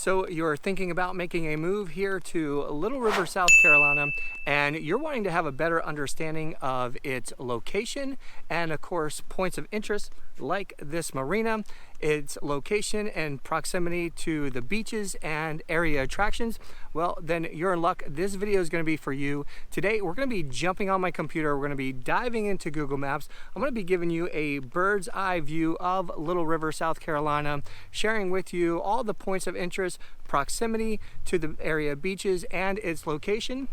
So you're thinking about making a move here to Little River, South Carolina, and you're wanting to have a better understanding of its location and of course points of interest like this marina, its location and proximity to the beaches and area attractions. Well, then you're in luck. This video is going to be for you. Today we're going to be jumping on my computer. We're going to be diving into Google Maps. I'm going to be giving you a bird's eye view of Little River, South Carolina, sharing with you all the points of interest, proximity to the area beaches and its location.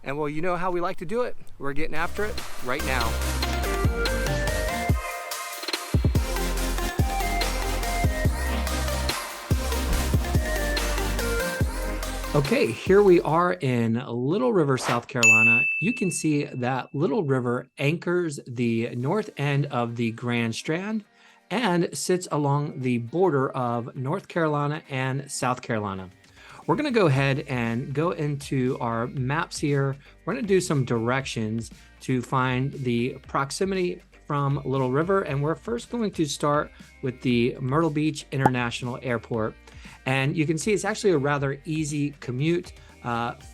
And well, you know how we like to do it. We're getting after it right now. Okay, here we are in Little River, South Carolina. You can see that Little River anchors the north end of the Grand Strand and sits along the border of North Carolina and South Carolina. We're going to go ahead and go into our maps here. We're going to do some directions to find the proximity from Little River, and we're first going to start with the Myrtle Beach International Airport. And you can see it's actually a rather easy commute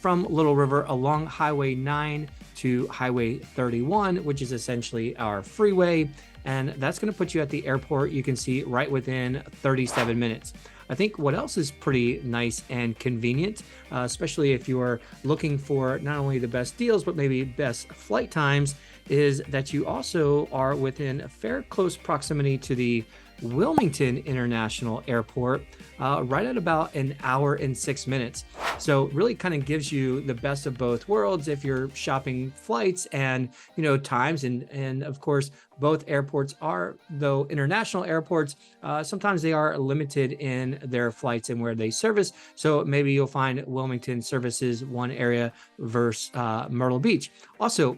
from Little River along Highway 9 to Highway 31, which is essentially our freeway. And that's going to put you at the airport, you can see, right within 37 minutes. I think what else is pretty nice and convenient, especially if you are looking for not only the best deals, but maybe best flight times, is that you also are within a fair close proximity to the Wilmington International Airport, right at about an hour and 6 minutes. So really kind of gives you the best of both worlds if you're shopping flights and, you know, times. And of course, both airports are, though international airports, sometimes they are limited in their flights and where they service. So maybe you'll find Wilmington services one area versus Myrtle Beach. Also,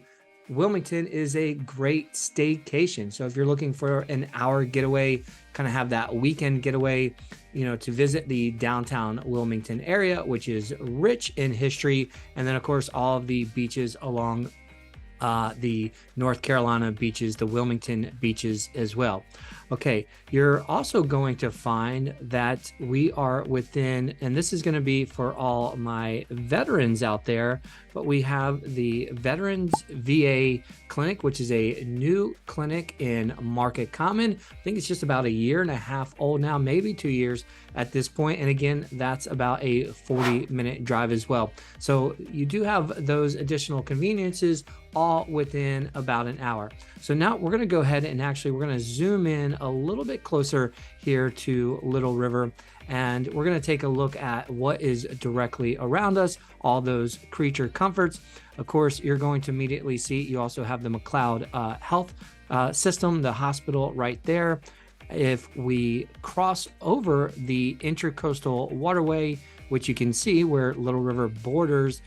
Wilmington is a great staycation. So if you're looking for an hour getaway, kind of have that weekend getaway, you know, to visit the downtown Wilmington area, which is rich in history. And then of course, all of the beaches along the North Carolina beaches, the Wilmington beaches as well. Okay, you're also going to find that we are within, and this is going to be for all my veterans out there, but we have the Veterans VA Clinic, which is a new clinic in Market Common. I think it's just about a year and a half old now, maybe 2 years at this point. And again, that's about a 40-minute drive as well. So you do have those additional conveniences all within about an hour. So now we're going to go ahead and actually we're going to zoom in a little bit closer here to Little River, and we're going to take a look at what is directly around us, all those creature comforts. Of course, you're going to immediately see you also have the McLeod Health System, the hospital right there. If we cross over the Intercoastal Waterway, which you can see where Little River borders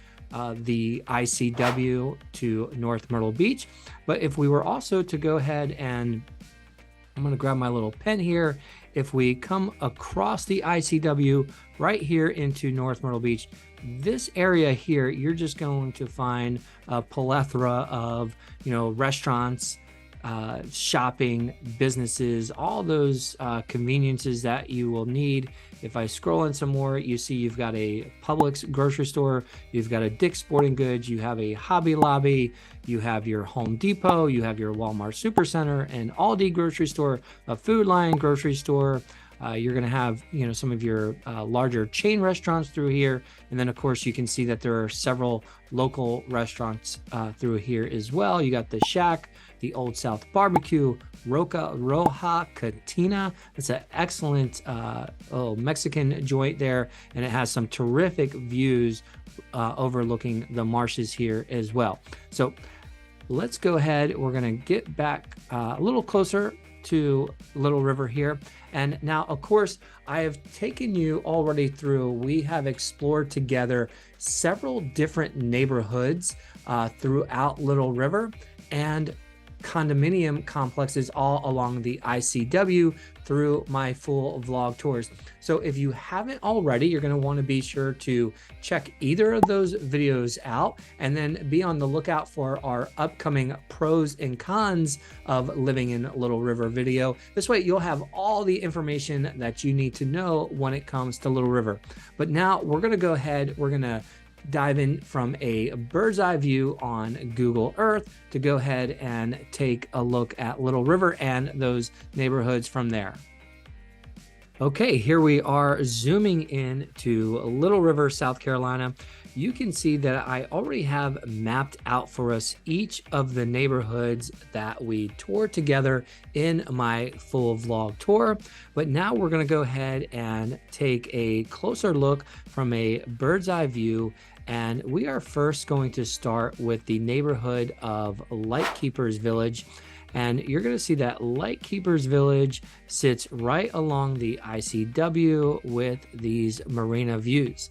the ICW to North Myrtle Beach. But if we were also to go ahead and I'm going to grab my little pen here. If we come across the ICW right here into North Myrtle Beach, this area here, you're just going to find a plethora of, you know, restaurants, shopping, businesses, all those conveniences that you will need. If I scroll in some more, you see you've got a Publix grocery store, you've got a Dick's Sporting Goods, you have a Hobby Lobby, you have your Home Depot, you have your Walmart Supercenter, an Aldi grocery store, a Food Lion grocery store. You're going to have, you know, some of your larger chain restaurants through here. And then, of course, you can see that there are several local restaurants through here as well. You got the Shack, the Old South Barbecue, Roja Cantina. It's an excellent Mexican joint there. And it has some terrific views overlooking the marshes here as well. So let's go ahead. We're going to get back a little closer to Little River here. And now, of course, I have taken you already through, we have explored together several different neighborhoods throughout Little River. And condominium complexes all along the ICW through my full vlog tours. So if you haven't already, you're going to want to be sure to check either of those videos out, and then be on the lookout for our upcoming pros and cons of living in Little River video. This way you'll have all the information that you need to know when it comes to Little River. But now we're going to go ahead, we're going to dive in from a bird's eye view on Google Earth to go ahead and take a look at Little River and those neighborhoods from there. Okay, here we are zooming in to Little River, South Carolina. You can see that I already have mapped out for us each of the neighborhoods that we toured together in my full vlog tour. But now we're going to go ahead and take a closer look from a bird's eye view. And we are first going to start with the neighborhood of Lightkeepers Village. And you're going to see that Lightkeepers Village sits right along the ICW with these marina views.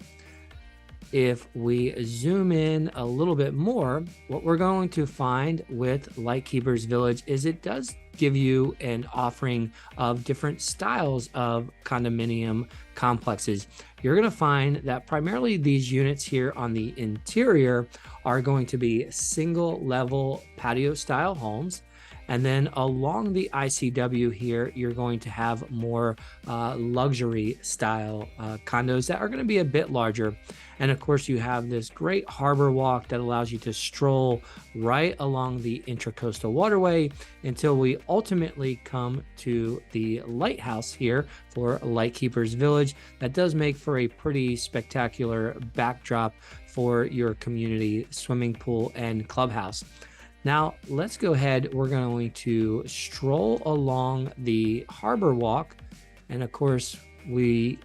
If we zoom in a little bit more, what we're going to find with Lightkeepers Village is it does give you an offering of different styles of condominium complexes. You're going to find that primarily these units here on the interior are going to be single level patio style homes. And then along the ICW here, you're going to have more luxury style condos that are going to be a bit larger. And of course, you have this great harbor walk that allows you to stroll right along the Intracoastal Waterway until we ultimately come to the lighthouse here for Lightkeepers Village. That does make for a pretty spectacular backdrop for your community swimming pool and clubhouse. Now, let's go ahead. We're going to stroll along the harbor walk. And of course, we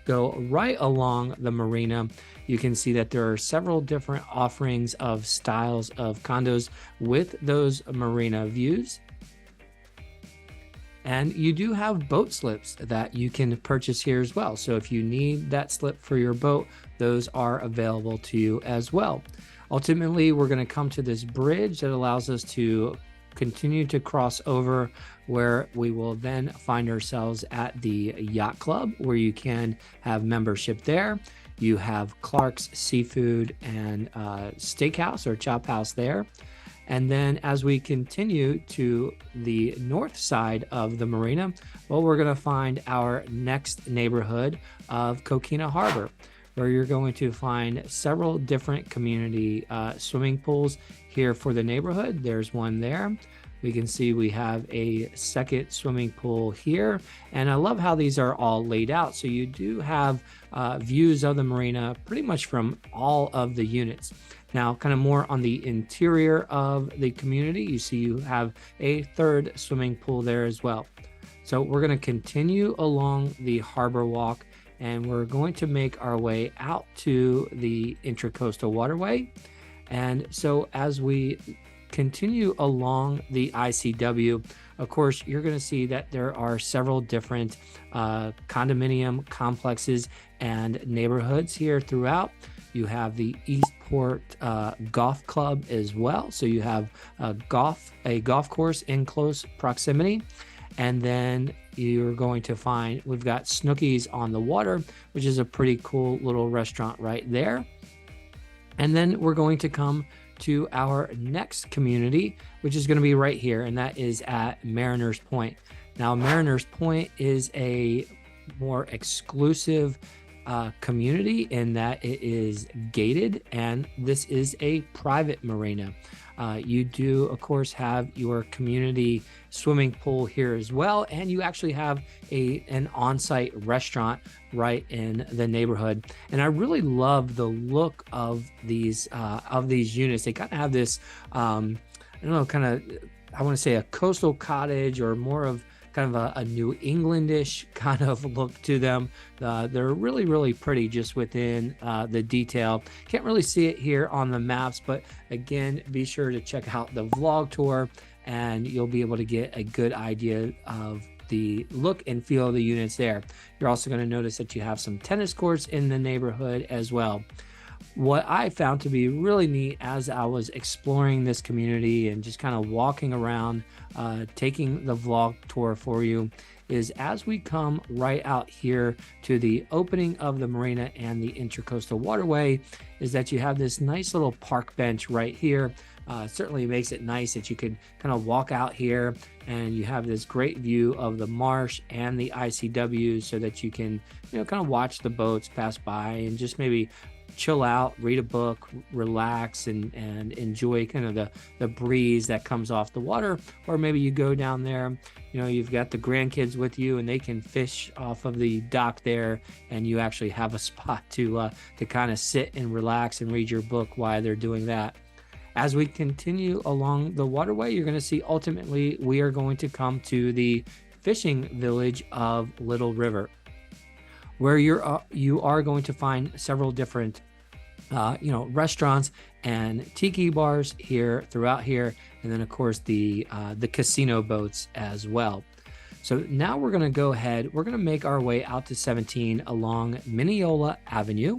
go right along the marina. You can see that there are several different offerings of styles of condos with those marina views. And you do have boat slips that you can purchase here as well. So if you need that slip for your boat, those are available to you as well. Ultimately, we're going to come to this bridge that allows us to continue to cross over, where we will then find ourselves at the yacht club, where you can have membership there. You have Clark's Seafood and Steakhouse or Chop House there. And then as we continue to the north side of the marina, well, we're going to find our next neighborhood of Coquina Harbor, where you're going to find several different community swimming pools here for the neighborhood. There's one there. We can see we have a second swimming pool here. And I love how these are all laid out. So you do have views of the marina pretty much from all of the units. Now, kind of more on the interior of the community, you see you have a third swimming pool there as well. So we're going to continue along the harbor walk, and we're going to make our way out to the Intracoastal Waterway. And so as we continue along the ICW, of course, you're going to see that there are several different condominium complexes and neighborhoods here throughout. You have the Eastport Golf Club as well. So you have a golf course in close proximity. And then you're going to find we've got Snooki's on the Water, which is a pretty cool little restaurant right there. And then we're going to come to our next community, which is going to be right here, and that is at Mariners Point. Now, Mariners Point is a more exclusive community in that it is gated, and this is a private marina. You do, of course, have your community swimming pool here as well, and you actually have an on-site restaurant right in the neighborhood. And I really love the look of these units. They kind of have this, I don't know, kind of, I want to say a coastal cottage or more of kind of a New Englandish kind of look to them. They're really, really pretty just within the detail. Can't really see it here on the maps, but again, be sure to check out the vlog tour and you'll be able to get a good idea of the look and feel of the units there. You're also going to notice that you have some tennis courts in the neighborhood as well. What I found to be really neat as I was exploring this community and just kind of walking around, taking the vlog tour for you, is as we come right out here to the opening of the marina and the Intracoastal Waterway, is that you have this nice little park bench right here. Certainly makes it nice that you could kind of walk out here and you have this great view of the marsh and the ICWs, so that you can, kind of watch the boats pass by and just maybe chill out, read a book, relax, and enjoy kind of the breeze that comes off the water. Or maybe you go down there, you've got the grandkids with you and they can fish off of the dock there, and you actually have a spot to kind of sit and relax and read your book while they're doing that. As we continue along the waterway, you're going to see ultimately we are going to come to the fishing village of Little River, where you are going to find several different restaurants and tiki bars throughout here, and then of course the casino boats as well. So now we're going to go ahead, we're going to make our way out to 17 along Mineola Avenue.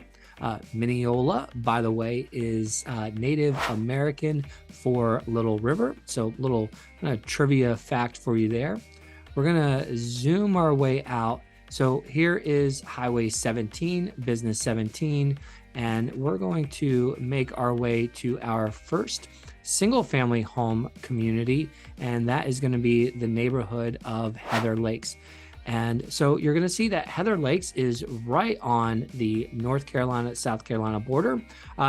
Mineola, by the way, is Native American for Little River. So little kind of trivia fact for you there. We're going to zoom our way out. So here is Highway 17, Business 17, and we're going to make our way to our first single family home community, and that is going to be the neighborhood of Heather Lakes. And so you're going to see that Heather Lakes is right on the North Carolina-South Carolina border.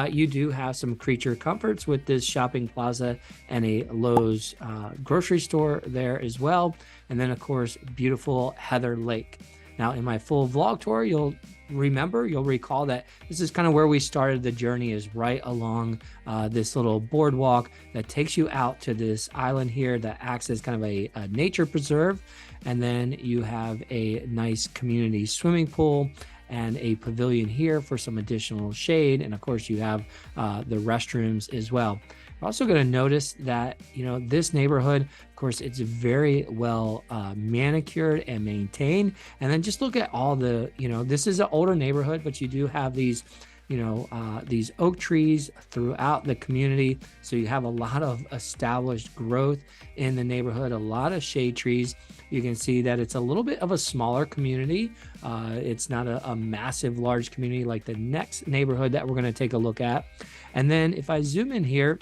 You do have some creature comforts with this shopping plaza and a Lowe's grocery store there as well. And then, of course, beautiful Heather Lake. Now, in my full vlog tour, you'll recall that this is kind of where we started the journey, is right along this little boardwalk that takes you out to this island here that acts as kind of a nature preserve. And then you have a nice community swimming pool and a pavilion here for some additional shade. And of course, you have the restrooms as well. You're also going to notice that, this neighborhood, of course, it's very well manicured and maintained. And then just look at all the, this is an older neighborhood, but you do have these, these oak trees throughout the community. So you have a lot of established growth in the neighborhood, a lot of shade trees. You can see that it's a little bit of a smaller community. It's not a massive, large community like the next neighborhood that we're going to take a look at. And then if I zoom in here,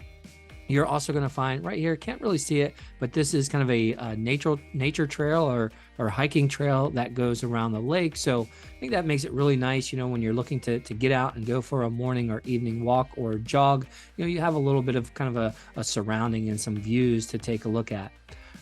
you're also going to find right here, can't really see it, but this is kind of a nature trail or hiking trail that goes around the lake. So I think that makes it really nice, when you're looking to get out and go for a morning or evening walk or jog, you have a little bit of kind of a surrounding and some views to take a look at.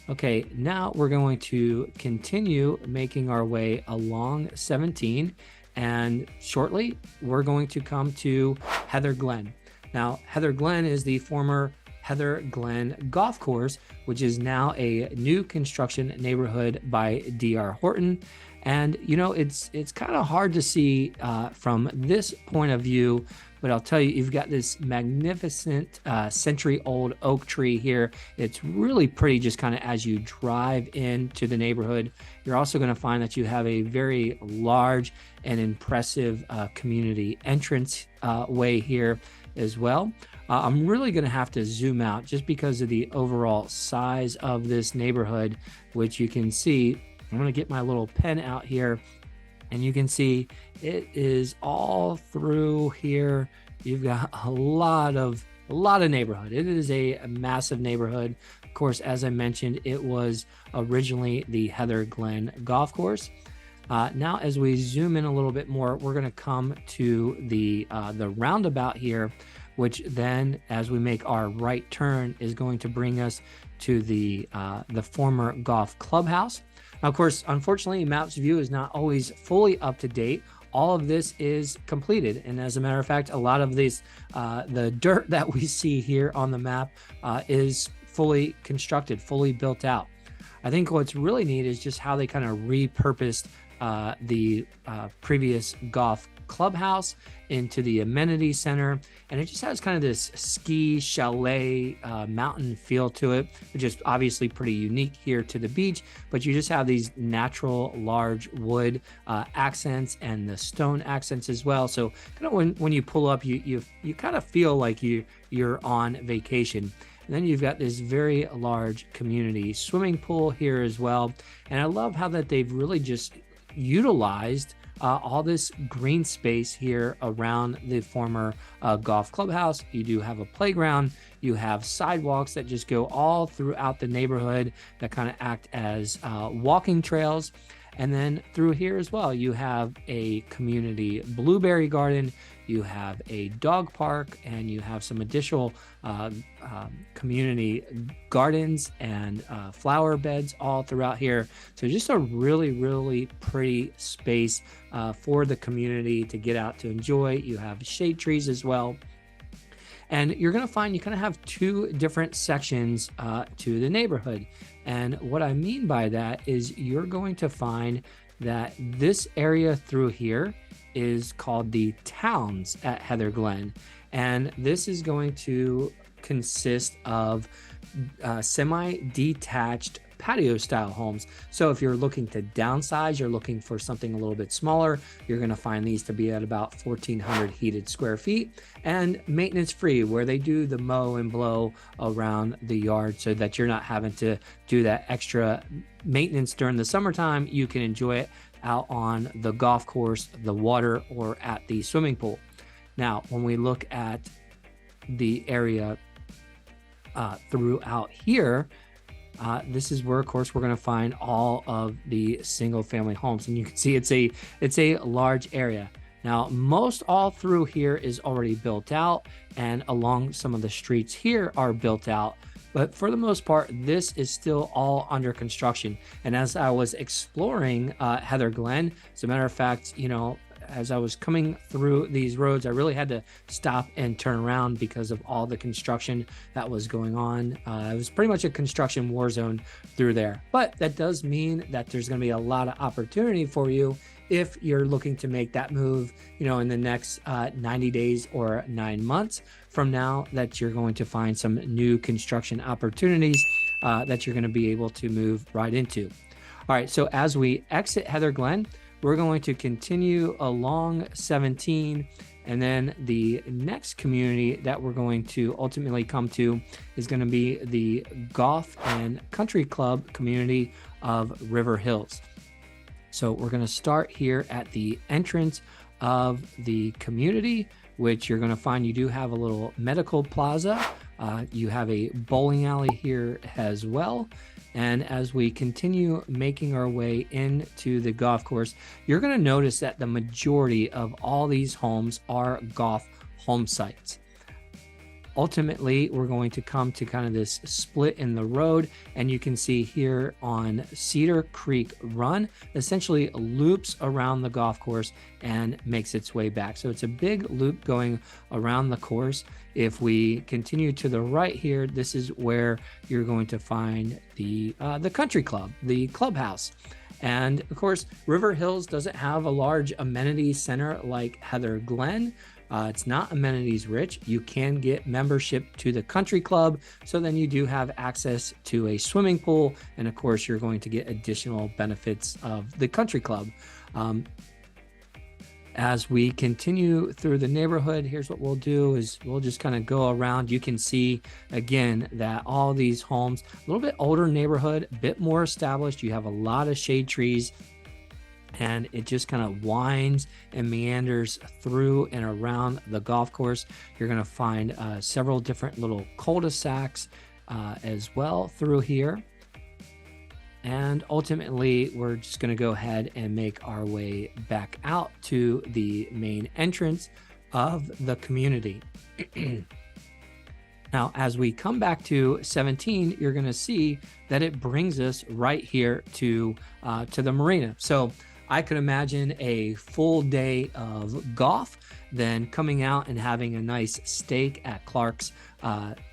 Okay, now we're going to continue making our way along 17, and shortly we're going to come to Heather Glen. Now, Heather Glen is the former Heather Glen Golf Course, which is now a new construction neighborhood by D.R. Horton. And, it's kind of hard to see from this point of view, but I'll tell you, you've got this magnificent century-old oak tree here. It's really pretty just kind of as you drive into the neighborhood. You're also going to find that you have a very large and impressive community entrance way here as well. I'm really going to have to zoom out just because of the overall size of this neighborhood, which you can see. I'm going to get my little pen out here, and you can see it is all through here. You've got a lot of neighborhood. It is a massive neighborhood. Of course, as I mentioned, it was originally the Heather Glen Golf Course. Now, as we zoom in a little bit more, we're going to come to the roundabout here, which then, as we make our right turn, is going to bring us to the former golf clubhouse. Now, of course, unfortunately, Maps View is not always fully up to date. All of this is completed, and as a matter of fact, a lot of these, the dirt that we see here on the map is fully constructed, fully built out. I think what's really neat is just how they kind of repurposed the previous golf clubhouse into the amenity center, and it just has kind of this ski chalet mountain feel to it, which is obviously pretty unique here to the beach. But you just have these natural large wood accents and the stone accents as well. So kind of when you pull up, you kind of feel like you're on vacation. And then you've got this very large community swimming pool here as well. And I love how that they've really just utilized all this green space here around the former golf clubhouse. You do have a playground. You have sidewalks that just go all throughout the neighborhood that kind of act as walking trails. And then through here as well, you have a community blueberry garden, you have a dog park, and you have some additional community gardens and flower beds all throughout here. So just a really, really pretty space for the community to get out to enjoy. You have shade trees as well. And you're going to find you kind of have two different sections to the neighborhood. And what I mean by that is you're going to find that this area through here is called the Towns at Heather Glen. And this is going to consist of semi-detached patio style homes. So if you're looking to downsize, you're looking for something a little bit smaller, you're going to find these to be at about 1,400 heated square feet and maintenance free, where they do the mow and blow around the yard so that you're not having to do that extra maintenance during the summertime. You can enjoy it out on the golf course, the water, or at the swimming pool. Now, when we look at the area throughout here, this is where, of course, we're going to find all of the single family homes, and you can see it's a large area. Now, most all through here is already built out, and along some of the streets here are built out. But for the most part, this is still all under construction. And as I was exploring Heather Glen, as a matter of fact, as I was coming through these roads, I really had to stop and turn around because of all the construction that was going on. It was pretty much a construction war zone through there. But that does mean that there's going to be a lot of opportunity for you if you're looking to make that move, in the next 90 days or 9 months from now, that you're going to find some new construction opportunities that you're going to be able to move right into. All right, so as we exit Heather Glen, we're going to continue along 17, and then the next community that we're going to ultimately come to is going to be the Golf and Country Club community of River Hills. So we're going to start here at the entrance of the community, which you're going to find you do have a little medical plaza. You have a bowling alley here as well. And as we continue making our way into the golf course, you're going to notice that the majority of all these homes are golf home sites. Ultimately, we're going to come to kind of this split in the road, and you can see here on Cedar Creek Run, essentially loops around the golf course and makes its way back. So it's a big loop going around the course. If we continue to the right here, this is where you're going to find the country club, the clubhouse. And of course, River Hills doesn't have a large amenity center like Heather Glen. It's not amenities rich. You can get membership to the country club, so then you do have access to a swimming pool, and of course you're going to get additional benefits of the country club. As we continue through the neighborhood, here's what we'll do is we'll just kind of go around. You can see again that all these homes, a little bit older neighborhood, a bit more established. You have a lot of shade trees, and it just kind of winds and meanders through and around the golf course. You're going to find several different little cul-de-sacs as well through here. And ultimately, we're just going to go ahead and make our way back out to the main entrance of the community. Now, as we come back to 17, you're going to see that it brings us right here to the marina. So I could imagine a full day of golf, then coming out and having a nice steak at Clark's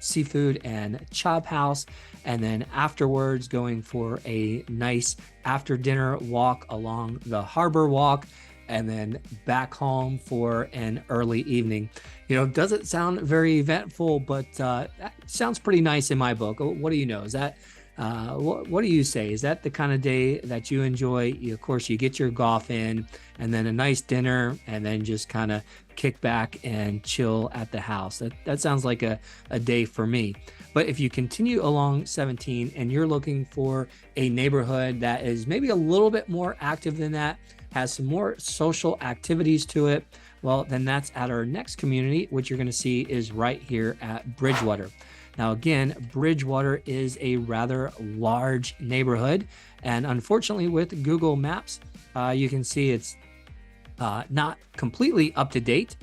Seafood and Chop House, and then afterwards going for a nice after dinner walk along the harbor walk, and then back home for an early evening. Doesn't sound very eventful, but that sounds pretty nice in my book. What do you know? Is that what do you say? Is that the kind of day that you enjoy? Of course, you get your golf in, and then a nice dinner, and then just kind of kick back and chill at the house. That sounds like a day for me. But if you continue along 17 and you're looking for a neighborhood that is maybe a little bit more active than that, has some more social activities to it, well, then that's at our next community, which you're going to see is right here at Bridgewater. Now, again, Bridgewater is a rather large neighborhood, and unfortunately with Google Maps, you can see it's not completely up to date.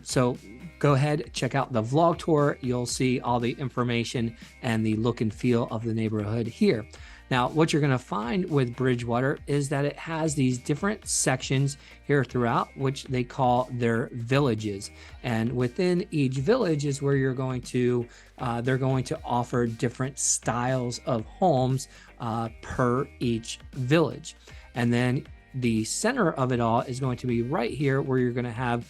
So go ahead, check out the vlog tour. You'll see all the information and the look and feel of the neighborhood here. Now, what you're going to find with Bridgewater is that it has these different sections here throughout, which they call their villages. And within each village is where you're going to, they're going to offer different styles of homes per each village. And then the center of it all is going to be right here where you're going to have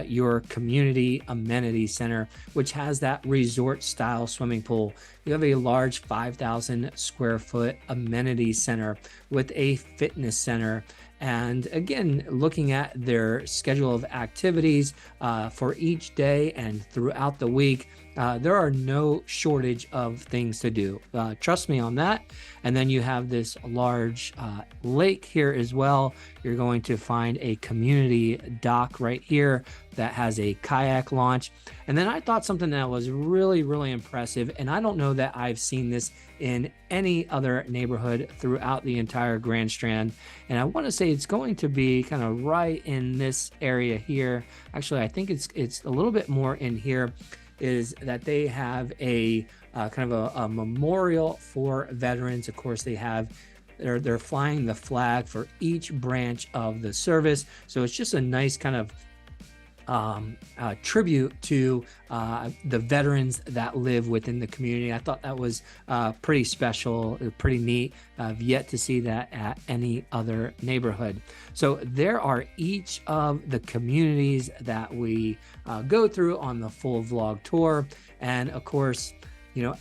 your community amenity center, which has that resort style swimming pool. You have a large 5,000 square foot amenity center with a fitness center. And again, looking at their schedule of activities for each day and throughout the week, there are no shortage of things to do. Trust me on that. And then you have this large lake here as well. You're going to find a community dock right here that has a kayak launch. And then I thought something that was really, really impressive, and I don't know that I've seen this in any other neighborhood throughout the entire Grand Strand. And I want to say it's going to be kind of right in this area here. Actually, I think it's a little bit more in here, is that they have a kind of a memorial for veterans. Of course, they're flying the flag for each branch of the service. So it's just a nice kind of tribute to the veterans that live within the community. I thought that was pretty special, pretty neat. I've yet to see that at any other neighborhood. So there are each of the communities that we go through on the full vlog tour. And of course,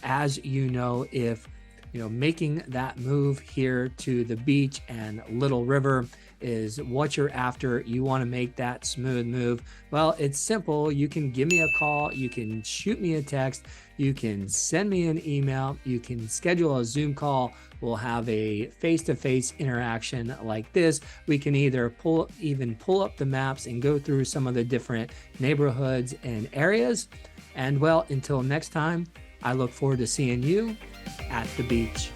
as if making that move here to the beach and Little River is what you're after, you want to make that smooth move, well, it's simple. You can give me a call, you can shoot me a text, you can send me an email, you can schedule a Zoom call. We'll have a face-to-face interaction like this. We can either pull up the maps and go through some of the different neighborhoods and areas. And well, until next time, I look forward to seeing you at the beach.